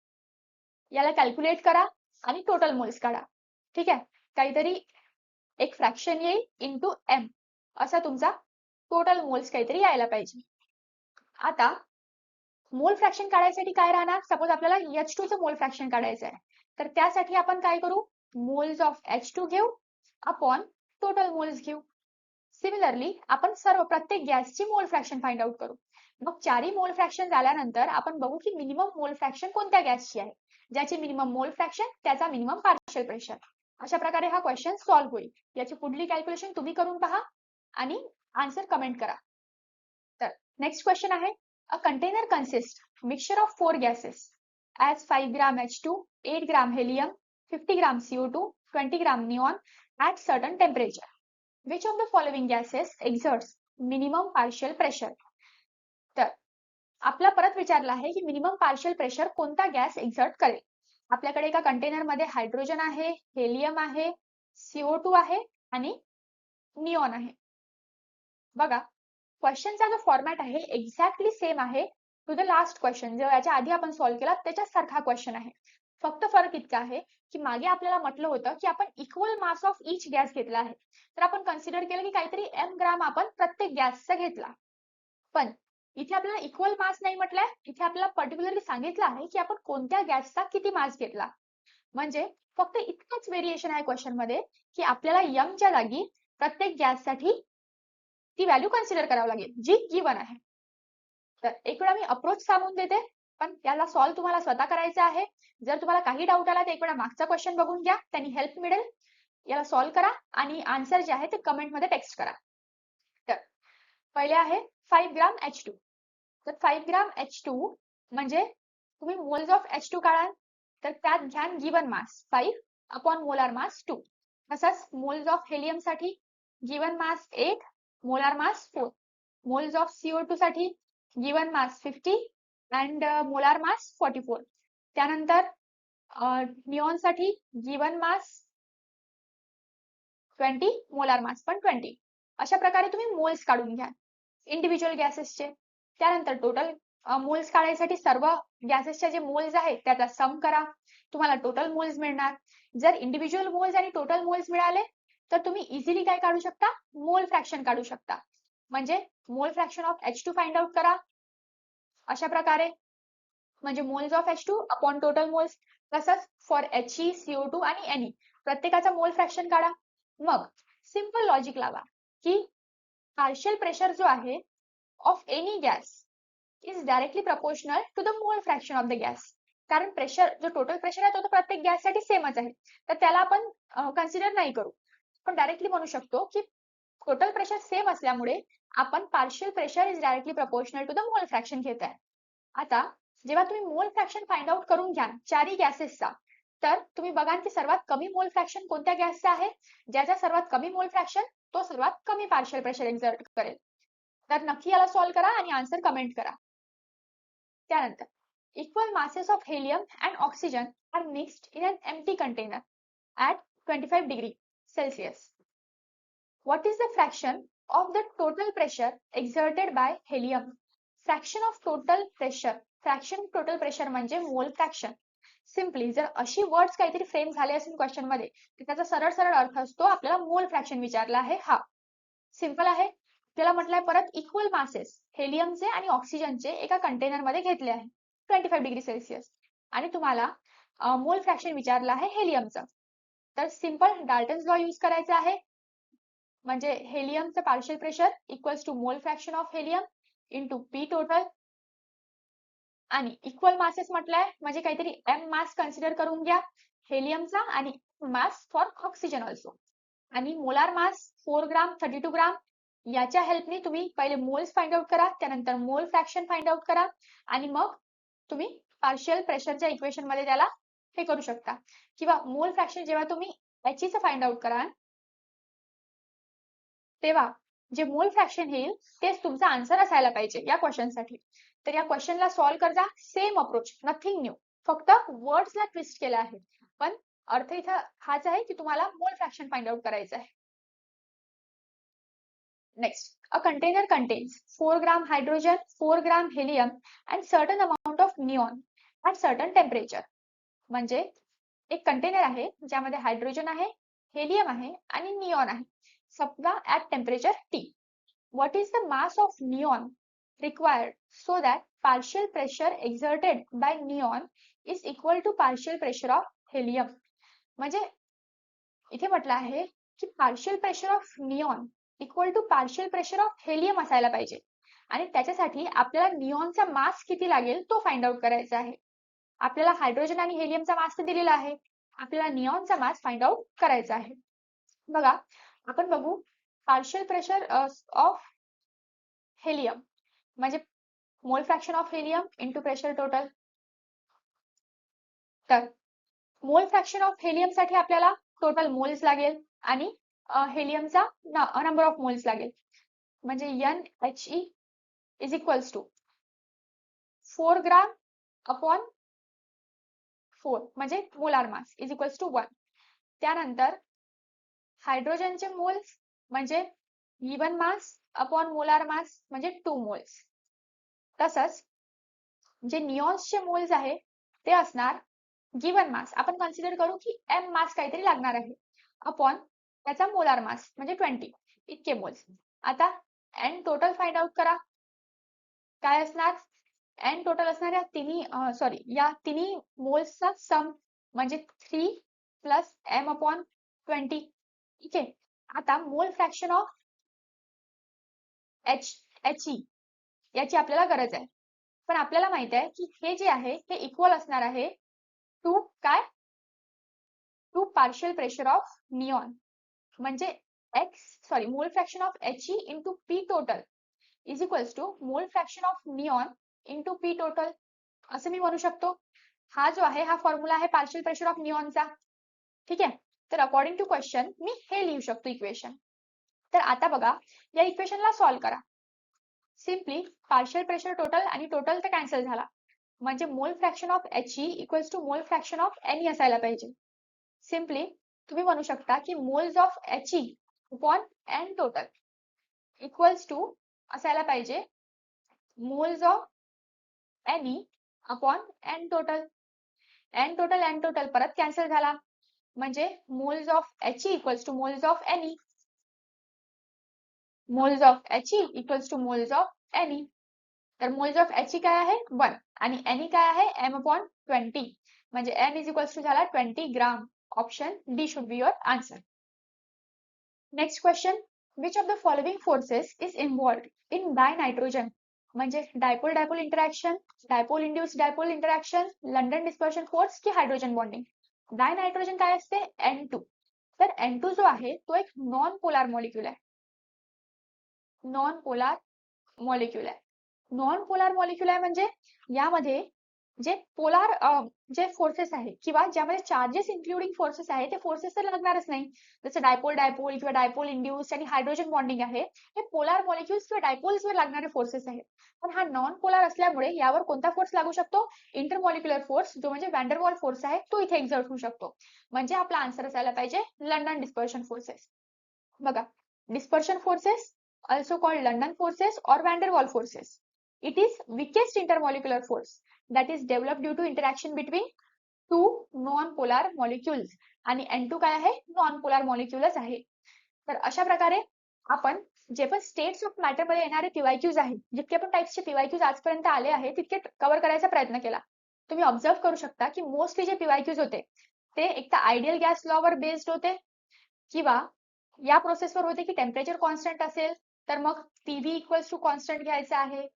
याला कॅल्क्युलेट करा आणि टोटल मोल्स काढा. ठीक आहे. काहीतरी एक फ्रॅक्शन येईल इंटू m असा तुमचा टोटल मोल्स काहीतरी यायला पाहिजे. आता मोल फ्रॅक्शन काढायसाठी काय राहणार? सपोज आपल्याला H2 चं मोल फ्रॅक्शन काढायचं आहे, तर त्यासाठी आपण काय करू? मोल्स ऑफ H2 घेऊ अपॉन टोटल मोल्स घेऊ. सिमिलरली आपण सर्व प्रत्येक गॅसची मोल फ्रॅक्शन फाइंड आउट करू. मग चारही मोल फ्रॅक्शन झाल्यानंतर आपण बघू की मिनिमम मोल फ्रॅक्शन कोणत्या गॅसची आहे. ज्याची मिनिमम मोल फ्रॅक्शन त्याचा मिनिमम पार्शियल प्रेशर. अशा प्रकारे हा क्वेश्चन सॉल्व्ह होईल. याची पुढली कॅल्क्युलेशन तुम्ही करून पहा आणि आन्सर कमेंट करा. तर नेक्स्ट क्वेश्चन आहे, a container consists mixture of 4 gases as 5 gram H2, 8 gram helium, 50 gram CO2, 20 gram neon at certain temperature. Which of the following gases exerts minimum partial pressure? तर आपला परत विचारला आहे की minimum partial pressure कोणता gas exert करेल. आपल्याकडे एका कंटेनर मध्ये हायड्रोजन आहे, हेलियम आहे, CO2 आहे आणि निऑन आहे. बघा, क्वेश्चनचा जो फॉर्मॅट आहे एक्झॅक्टली सेम आहे टू द लास्ट क्वेश्चन जो याच्या आधी आपण सॉल्व्ह केला त्याच्याच सारखा क्वेश्चन आहे. फक्त फरक इतका आहे की मागे आपल्याला म्हटलं होतं की आपण equal mass of each gas घेतला आहे, तर आपण कन्सिडर केलं की काहीतरी m ग्राम आपण प्रत्येक गॅसचा घेतला. पण इथे आपल्याला इक्वल मास नाही म्हटलंय, इथे आपल्याला पर्टिक्युलरली सांगितलं आहे की आपण कोणत्या गॅसचा किती मास घेतला. म्हणजे फक्त इतकंच व्हेरिएशन आहे क्वेश्चन मध्ये की आपल्याला m च्या जागी प्रत्येक गॅससाठी ती व्हॅल्यू कन्सिडर करावी लागेल जी गिवन आहे. तर एक वेळा मी अप्रोच सांगून देते, पण याला सॉल्व्ह तुम्हाला स्वतः करायचं आहे. जर तुम्हाला काही डाऊट आला तर एक वेळा मागचा क्वेश्चन बघून घ्या, त्यांनी हेल्प मिळेल. याला सॉल्व्ह करा आणि आन्सर जे आहे ते कमेंट मध्ये टेक्स्ट करा. तर पहिले आहे 5 ग्राम H2. तर 5 ग्राम H2 म्हणजे तुम्ही मोल्स ऑफ H2 काढाल तर त्यात घ्या गिवन मास 5 अपॉन मोलार मास 2. तसंच मोल्स ऑफ हेलियम साठी given mass 8, molar mass 4. Moles of CO2 साठी given mass 50 and molar mass 44. त्यानंतर निऑन साठी गिवन मास 20, मोलार मास पण 20. अशा प्रकारे तुम्ही मोल्स काढून घ्या इंडिव्हिज्युअल गॅसेसचे. त्यानंतर टोटल मोल्स काढायसाठी सर्व गॅसेसच्या जे मोल्स आहेत त्याचा सम करा, तुम्हाला टोटल मोल्स मिळणार. जर इंडिव्हिज्युअल मोल्स आणि टोटल मोल्स मिळाले तर तुम्ही इझिली काय काढू शकता, मोल फ्रॅक्शन काढू शकता. म्हणजे mole fraction of H2 find out करा अशा प्रकारे, म्हणजे moles of H2 upon total moles. तसंच फॉर He, CO2 आणि Ne प्रत्येकाचा मोल फ्रॅक्शन काढा. मग सिंपल लॉजिक लावा की पार्शियल प्रेशर जो आहे of any gas is directly proportional to the mole fraction of the gas. कारण प्रेशर जो टोटल प्रेशर आहे तो तर प्रत्येक गॅससाठी सेमच आहे, तर त्याला आपण कन्सिडर नाही करू. पण डायरेक्टली म्हणू शकतो की टोटल प्रेशर सेम असल्यामुळे आपण partial pressure is directly proportional to the mole fraction घेत आहे. आता जेव्हा तुम्ही मोल फ्रॅक्शन फाइंड आउट करून घ्या चारही गॅसेसचा, तर तुम्ही बघाल की सर्वात कमी मोल फ्रॅक्शन कोणत्या गॅसचा आहे. ज्याचा सर्वात कमी मोल फ्रॅक्शन तो सर्वात कमी पार्शियल प्रेशर एक्झर्ट करेल. तर नक्की याला सॉल्व्ह करा आणि आन्सर कमेंट करा. त्यानंतर equal masses of helium and oxygen are mixed in an empty container at 25 degree Celsius. What is the fraction of the total pressure exerted by helium? Fraction of total pressure. Fraction of total pressure म्हणजे mole fraction. Simply जर अशी words काहीतरी frame झाले असेल question मध्ये तर त्याचा सरळ सरळ अर्थ असतो आपल्याला मोल फ्रॅक्शन विचारला आहे हा. सिंपल आहे. त्याला म्हटलंय परत इक्वल मासेस हेलियमचे आणि ऑक्सिजनचे एका कंटेनर मध्ये घेतले आहे 25 डिग्री सेल्सिअस आणि तुम्हाला मोल फ्रॅक्शन विचारलं आहे हेलियमचं. तर सिंपल डाल्टन्स लॉ यूज करायचा आहे. म्हणजे हेलियमचं partial pressure equals to mole fraction of helium into P total. आणि इक्वल मासेस म्हटलंय म्हणजे काहीतरी एम मास कन्सिडर करून घ्या हेलियमचा आणि मास फॉर ऑक्सिजन ऑल्सो. आणि मोलार मास 4 ग्राम 32 ग्राम. याच्या हेल्पने तुम्ही पहिले मोल्स फाइंड आउट करा, त्यानंतर मोल फ्रॅक्शन फाइंड आउट करा आणि मग तुम्ही पार्शियल प्रेशरच्या इक्वेशन मध्ये त्याला हे करू शकता. किंवा मोल फ्रॅक्शन जेव्हा तुम्ही Heचं फाइंड आउट कराल तेव्हा जे मोल फ्रॅक्शन येईल तेच तुमचा आन्सर असायला पाहिजे या क्वेश्चनसाठी. तर या क्वेश्चनला सॉल्व्ह करता सेम अप्रोच, नथिंग न्यू, फक्त वर्ड्सला ट्विस्ट केला आहे. पण अर्थ इथं हाच आहे की तुम्हाला मोल फ्रॅक्शन फाइंड आउट करायचं आहे. Next, a container contains 4 gram hydrogen, 4 gram helium and certain amount of neon at certain temperature. म्हणजे एक कंटेनर आहे ज्यामध्ये हायड्रोजन आहे, हेलियम आहे आणि निऑन आहे. समजा at temperature T. What is the mass of neon required so that partial pressure exerted by neon is equal to partial pressure of helium? म्हणजे इथे म्हटलं आहे की partial pressure of neon equal to partial pressure of helium असायला पाहिजे आणि त्याच्यासाठी आपल्याला निऑनचा मास किती लागेल तो फाइंड आउट करायचा आहे. आपल्याला हायड्रोजन आणि हेलियमचा मास तर दिलेला आहे, आपल्याला निऑनचा मास फाइंड आउट करायचा आहे. बघा आपण बघू पार्शियल प्रेशर ऑफ हेलियम म्हणजे mole fraction of helium into pressure total. तर मोल फ्रॅक्शन ऑफ हेलियम साठी आपल्याला टोटल मोल्स लागेल आणि हेलियमचा नंबर ऑफ मोल्स लागेल. म्हणजे NHE is equals to 4 gram upon 4 म्हणजे molar mass is equals to 1. त्यानंतर हायड्रोजनचे मोल्स म्हणजे given mass upon molar mass म्हणजे 2 मोल्स. तसंच जे निऑन्सचे मोल्स आहे ते असणार गिवन मास आपण कन्सिडर करू की M मास काहीतरी लागणार आहे अपॉन त्याचा मोलार मास म्हणजे 20 इतके मोल्स. आता N टोटल फाइंड आउट करा. काय असणार N टोटल असणार या तिन्ही मोल्सचा सम म्हणजे 3 प्लस M अपॉन 20. ठीक आहे. आता मोल फ्रॅक्शन ऑफ HE याची आपल्याला गरज आहे. पण आपल्याला माहित आहे की हे जे आहे हे इक्वल असणार आहे टू काय to partial pressure of neon म्हणजे mole fraction of He into P total is equals to mole fraction of neon into P total असं मी म्हणू शकतो. हा जो आहे हा फॉर्म्युला आहे पार्शियल प्रेशर ऑफ निऑनचा. ठीक आहे. तर अकॉर्डिंग टू क्वेश्चन मी हे लिहू शकतो इक्वेशन. तर आता बघा या इक्वेशनला सॉल्व्ह करा. सिम्पली पार्शियल प्रेशर टोटल आणि टोटल तर कॅन्सल झाला म्हणजे mole fraction of He equals to mole fraction of Ne असायला पाहिजे. सिम्पली तुम्ही म्हणू शकता की moles of He upon N total equals to असायला पाहिजे moles of Ne upon n total. n total परत कॅन्सल झाला, म्हणजे moles of He equals to moles of Ne. Moles of He equals to moles of Ne. तर moles of He काय आहे 1 आणि Ne काय आहे m/20, म्हणजे n इज इक्वल्स टू झाला 20 gram. Option D should be your answer. Next question, which of the following forces is involved in dinitrogen, म्हणजे dipole dipole interaction, dipole induce dipole interaction, London dispersion force की hydrogen bonding. Dinitrogen काय असते N2. तर N2 जो आहे तो एक non polar molecule आहे. नॉन पोलार मॉलिक्यूल आहे. नॉन पोलार मॉलिक्यूल आहे म्हणजे यामध्ये जे पोलार जे फोर्सेस आहे किंवा ज्यामध्ये चार्जेस इन्क्लुडिंग फोर्सेस आहे ते फोर्सेस तर लागणारच नाही. जसं डायपोल डायपोल किंवा डायपोल इंड्यूस आणि हायड्रोजन बॉन्डिंग आहे, हे पोलार मॉलिक्युल्स किंवा डायपोल्सवर लागणारे फोर्सेस आहेत. पण हा नॉन पोलार असल्यामुळे यावर कोणता फोर्स लागू शकतो, इंटरमॉलिक्युलर फोर्स, जो म्हणजे वॅन्डरवॉल फोर्स आहे तो इथे एक्झर्ट होऊ शकतो. म्हणजे आपला आन्सर असायला पाहिजे लंडन डिस्पर्शन फोर्सेस. बघा, dispersion forces also called London forces or van der Waal forces. It is weakest intermolecular force that is developed due to interaction between two non-polar molecules आणि N2 काय आहे non-polar molecules आहे. तर अशा प्रकारे आपण जे पण स्टेट्स ऑफ मॅटर मध्ये येणारे पीवायक्यूज आहेत, जितके पण टाइप्सचे पीवायक्यूज आजपर्यंत आले आहेत तितके कव्हर करायचा प्रयत्न केला. तुम्ही ऑब्झर्व करू शकता की मोस्टली जे पीवायक्यूज होते ते एक तर आयडियल गॅस लॉवर बेस्ड होते किंवा या प्रोसेसवर होते की टेम्परेचर कॉन्स्टंट असेल तर मग पीव्ही इक्वल्स टू कॉन्स्टंट घ्यायचं आहे.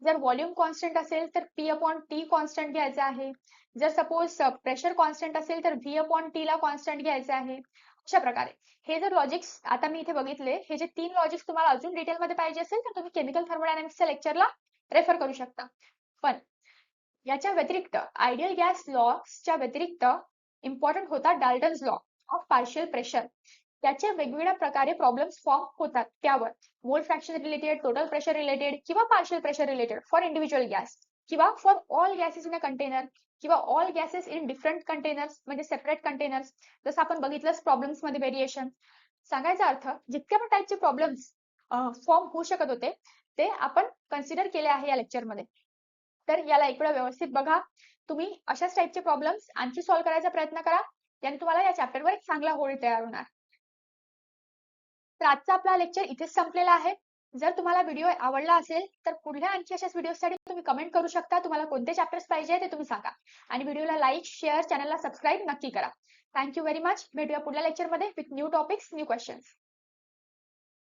जर व्हॉल्यूम कॉन्स्टंट असेल तर P/T कॉन्स्टंट घ्यायचं आहे. जर सपोज प्रेशर कॉन्स्टंट असेल तर V/T ला कॉन्स्टंट घ्यायचं आहे. अशा प्रकारे हे जर लॉजिक्स आता मी इथे बघितले, हे जे 3 लॉजिक्स तुम्हाला अजून डिटेलमध्ये पाहिजे असेल तर तुम्ही केमिकल थर्मोडायनामिक्सच्या लेक्चरला रेफर करू शकता. पण याच्या व्यतिरिक्त आयडियल गॅस लॉच्या व्यतिरिक्त इम्पॉर्टंट होता Dalton's law of partial pressure. त्याचे वेगवेगळ्या प्रकारे प्रॉब्लेम्स फॉर्म होतात त्यावर mole fraction related, total pressure related किंवा partial pressure related for individual gas किंवा for all gases in a container किंवा all gases in different containers, म्हणजे सेपरेट कंटेनर्स. जसं आपण बघितलं प्रॉब्लेम्स मध्ये व्हेरिएशन. सांगायचा अर्थ जितक्या पण टाईपचे प्रॉब्लेम्स फॉर्म होऊ शकत होते ते आपण कन्सिडर केले आहे या लेक्चरमध्ये. तर याला एक वेळा व्यवस्थित बघा. तुम्ही अशाच टाईपचे प्रॉब्लेम्स आणखी सॉल्व्ह करायचा प्रयत्न करा, याने तुम्हाला या चॅप्टरवर एक चांगला होल्ड तयार होणार. तर आजचा आपला लेक्चर इथेच संपलेला आहे. जर तुम्हाला व्हिडिओ आवडला असेल तर पुढल्या आणखी अशाच व्हिडिओसाठी तुम्ही कमेंट करू शकता. तुम्हाला कोणते चॅप्टर्स पाहिजे ते तुम्ही सांगा आणि व्हिडिओला लाईक, शेअर, चॅनलला सबस्क्राईब नक्की करा. Thank you very much. भेटूया पुढल्या लेक्चरमध्ये with new topics, new questions.